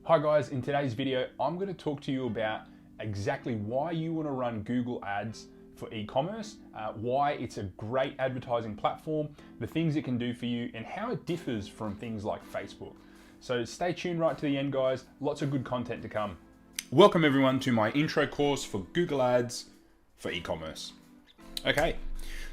Hi guys, in today's video, I'm going to talk to you about exactly why you want to run Google Ads for e-commerce, why it's a great advertising platform, the things it can do for you, and how it differs from things like Facebook. So stay tuned right to the end, guys. Lots of good content to come. Welcome everyone to my intro course for Google Ads for e-commerce. Okay,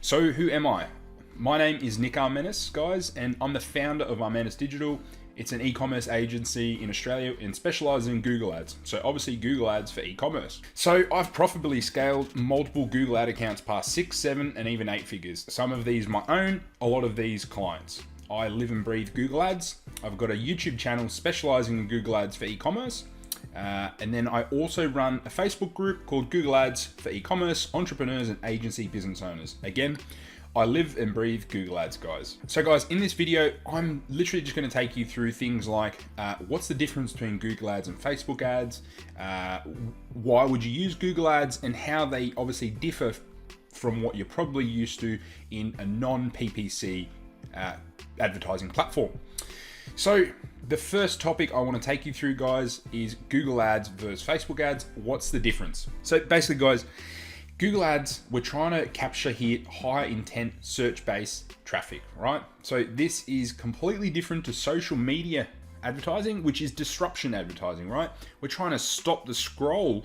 so who am I? My name is Nik Armenis, guys, and I'm the founder of Armenis Digital. It's an e-commerce agency in Australia and specializes in Google Ads. So obviously Google Ads for e-commerce. So I've profitably scaled multiple Google Ad accounts past 6, 7, and even 8 figures. Some of these my own, a lot of these clients. I live and breathe Google Ads. I've got a YouTube channel specializing in Google Ads for e-commerce. And then I also run a Facebook group called Google Ads for e-commerce, entrepreneurs and agency business owners. Again, I live and breathe Google Ads, guys. So guys, in this video, I'm literally just gonna take you through things like what's the difference between Google Ads and Facebook ads, why would you use Google Ads, and how they obviously differ from what you're probably used to in a non-PPC advertising platform. So the first topic I want to take you through, guys, is Google Ads versus Facebook ads. What's the difference? So basically, guys, Google Ads, we're trying to capture here high intent search-based traffic, right? So this is completely different to social media advertising, which is disruption advertising, right? We're trying to stop the scroll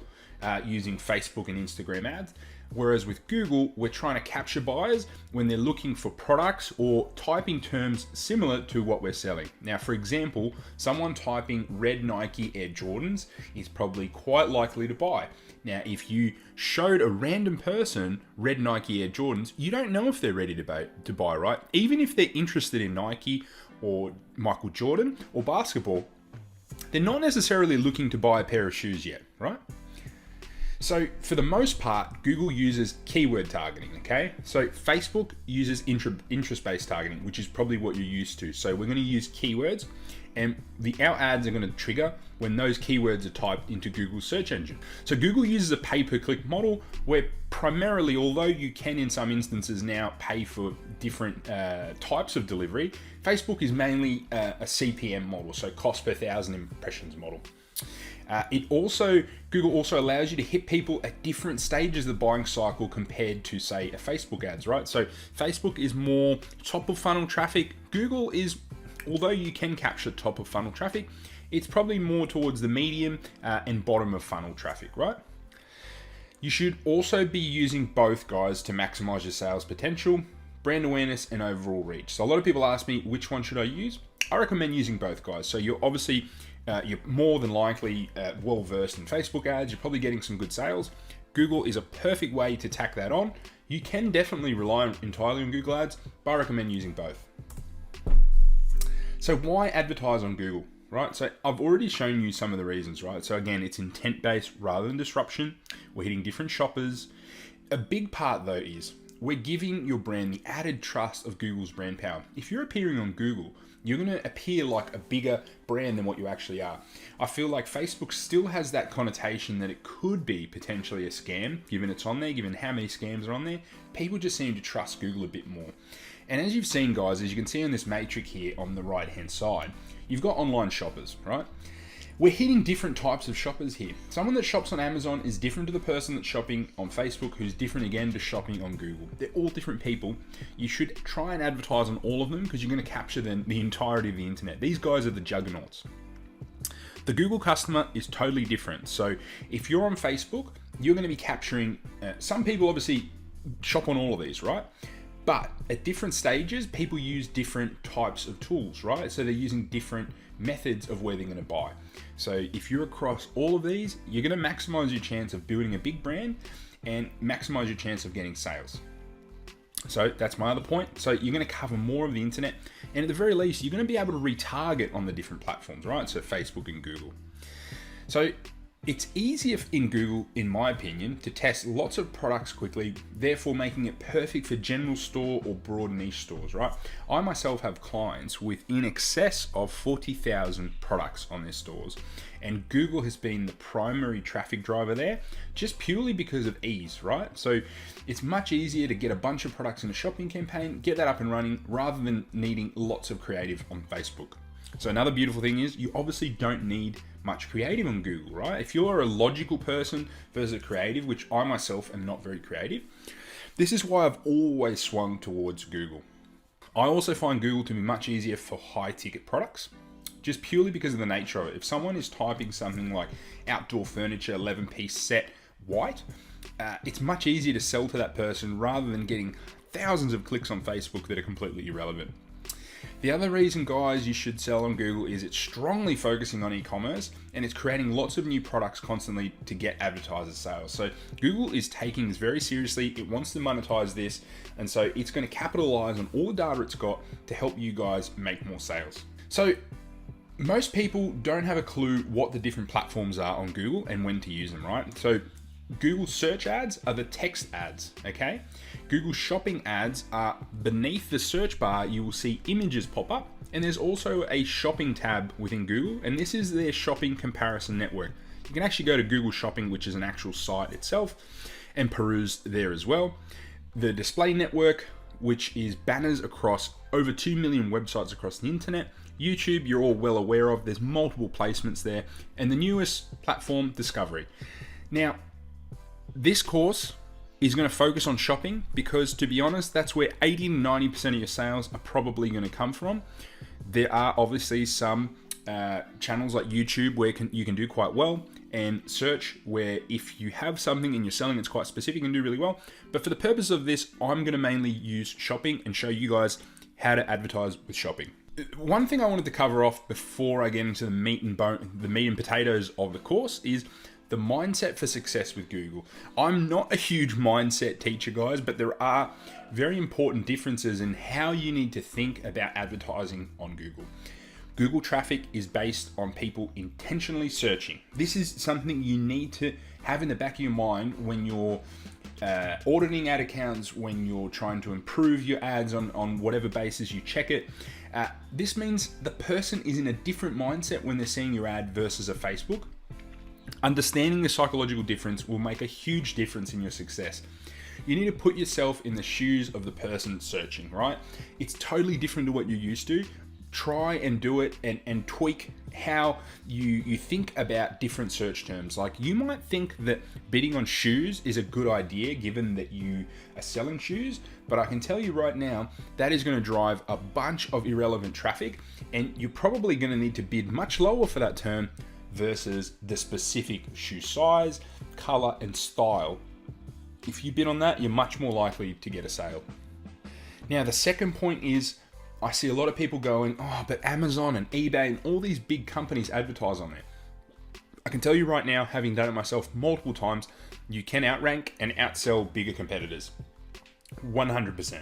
using Facebook and Instagram ads. Whereas with Google, we're trying to capture buyers when they're looking for products or typing terms similar to what we're selling. Now, for example, someone typing red Nike Air Jordans is probably quite likely to buy. Now, if you showed a random person red Nike Air Jordans, you don't know if they're ready to buy, right? Even if they're interested in Nike or Michael Jordan or basketball, they're not necessarily looking to buy a pair of shoes yet, right? So for the most part, Google uses keyword targeting, okay? So Facebook uses interest-based targeting, which is probably what you're used to. So we're gonna use keywords, and our ads are gonna trigger when those keywords are typed into Google's search engine. So Google uses a pay-per-click model where primarily, although you can in some instances now pay for different types of delivery, Facebook is mainly a CPM model, so cost per 1,000 impressions model. Google also allows you to hit people at different stages of the buying cycle compared to, say, a Facebook ads, right? So Facebook is more top of funnel traffic. Google is, although you can capture top of funnel traffic, it's probably more towards the medium and bottom of funnel traffic, right? You should also be using both, guys, to maximize your sales potential, brand awareness, and overall reach. So a lot of people ask me, which one should I use? I recommend using both, guys. So you're obviously you're more than likely well versed in Facebook ads. You're probably getting some good sales. Google is a perfect way to tack that on. You can definitely rely entirely on Google Ads, but I recommend using both. So why advertise on Google, right? So I've already shown you some of the reasons, right? So again, it's intent-based rather than disruption. We're hitting different shoppers. A big part though is we're giving your brand the added trust of Google's brand power. If you're appearing on Google, you're gonna appear like a bigger brand than what you actually are. I feel like Facebook still has that connotation that it could be potentially a scam, given it's on there, given how many scams are on there. People just seem to trust Google a bit more. And as you've seen, guys, as you can see on this matrix here on the right-hand side, you've got online shoppers, right? We're hitting different types of shoppers here. Someone that shops on Amazon is different to the person that's shopping on Facebook, who's different again to shopping on Google. They're all different people. You should try and advertise on all of them because you're going to capture the entirety of the internet. These guys are the juggernauts. The Google customer is totally different. So if you're on Facebook, you're going to be capturing, some people obviously shop on all of these, right? But at different stages, people use different types of tools, right? So they're using different methods of where they're going to buy. So if you're across all of these, you're going to maximize your chance of building a big brand and maximize your chance of getting sales. So that's my other point. So you're going to cover more of the internet, and at the very least, you're going to be able to retarget on the different platforms, right? So Facebook and Google. So it's easier in Google, in my opinion, to test lots of products quickly, therefore making it perfect for general store or broad niche stores, right? I myself have clients with in excess of 40,000 products on their stores, and Google has been the primary traffic driver there just purely because of ease, right? So it's much easier to get a bunch of products in a shopping campaign, get that up and running rather than needing lots of creative on Facebook. So another beautiful thing is you obviously don't need much creative on Google, right? If you're a logical person versus a creative, which I myself am not very creative, this is why I've always swung towards Google. I also find Google to be much easier for high ticket products, just purely because of the nature of it. If someone is typing something like outdoor furniture, 11-piece set, white, it's much easier to sell to that person rather than getting thousands of clicks on Facebook that are completely irrelevant. The other reason, guys, you should sell on Google is it's strongly focusing on e-commerce and it's creating lots of new products constantly to get advertisers sales. So Google is taking this very seriously. It wants to monetize this, and so it's going to capitalize on all the data it's got to help you guys make more sales. So most people don't have a clue what the different platforms are on Google and when to use them, right? So Google search ads are the text ads, okay? Google shopping ads are beneath the search bar. You will see images pop up, and there's also a shopping tab within Google, and this is their shopping comparison network. You can actually go to Google Shopping, which is an actual site itself, and peruse there as well. The display network, which is banners across over 2 million websites across the internet. YouTube, you're all well aware of. There's multiple placements there, and the newest platform, Discovery. Now, this course is going to focus on shopping because, to be honest, that's where 80 to 90% of your sales are probably going to come from. There are obviously some channels like YouTube where you can do quite well, and search where if you have something and you're selling it's quite specific, you can do really well. But for the purpose of this, I'm going to mainly use shopping and show you guys how to advertise with shopping. One thing I wanted to cover off before I get into the meat and potatoes of the course is the mindset for success with Google. I'm not a huge mindset teacher, guys, but there are very important differences in how you need to think about advertising on Google. Google traffic is based on people intentionally searching. This is something you need to have in the back of your mind when you're auditing ad accounts, when you're trying to improve your ads on whatever basis you check it. This means the person is in a different mindset when they're seeing your ad versus a Facebook. Understanding the psychological difference will make a huge difference in your success. You need to put yourself in the shoes of the person searching, right? It's totally different to what you're used to. Try and do it and tweak how you think about different search terms. Like, you might think that bidding on shoes is a good idea given that you are selling shoes, but I can tell you right now that is going to drive a bunch of irrelevant traffic, and you're probably going to need to bid much lower for that term versus the specific shoe size, color, and style. If you bid on that, you're much more likely to get a sale. Now, the second point is, I see a lot of people going, oh, but Amazon and eBay and all these big companies advertise on there. I can tell you right now, having done it myself multiple times, you can outrank and outsell bigger competitors. 100%.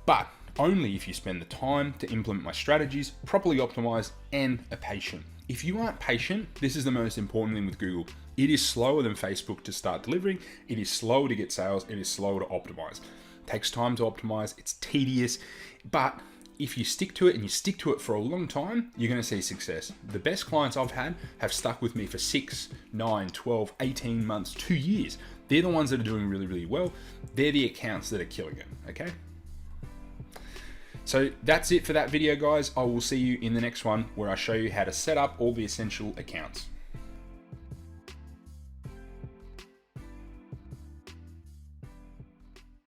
But only if you spend the time to implement my strategies, properly optimized, and are patient. If you aren't patient, this is the most important thing with Google. It is slower than Facebook to start delivering. It is slower to get sales. It is slower to optimize. It takes time to optimize. It's tedious. But if you stick to it and you stick to it for a long time, you're going to see success. The best clients I've had have stuck with me for 6, 9, 12, 18 months, 2 years. They're the ones that are doing really, really well. They're the accounts that are killing it, okay? So that's it for that video, guys. I will see you in the next one where I show you how to set up all the essential accounts.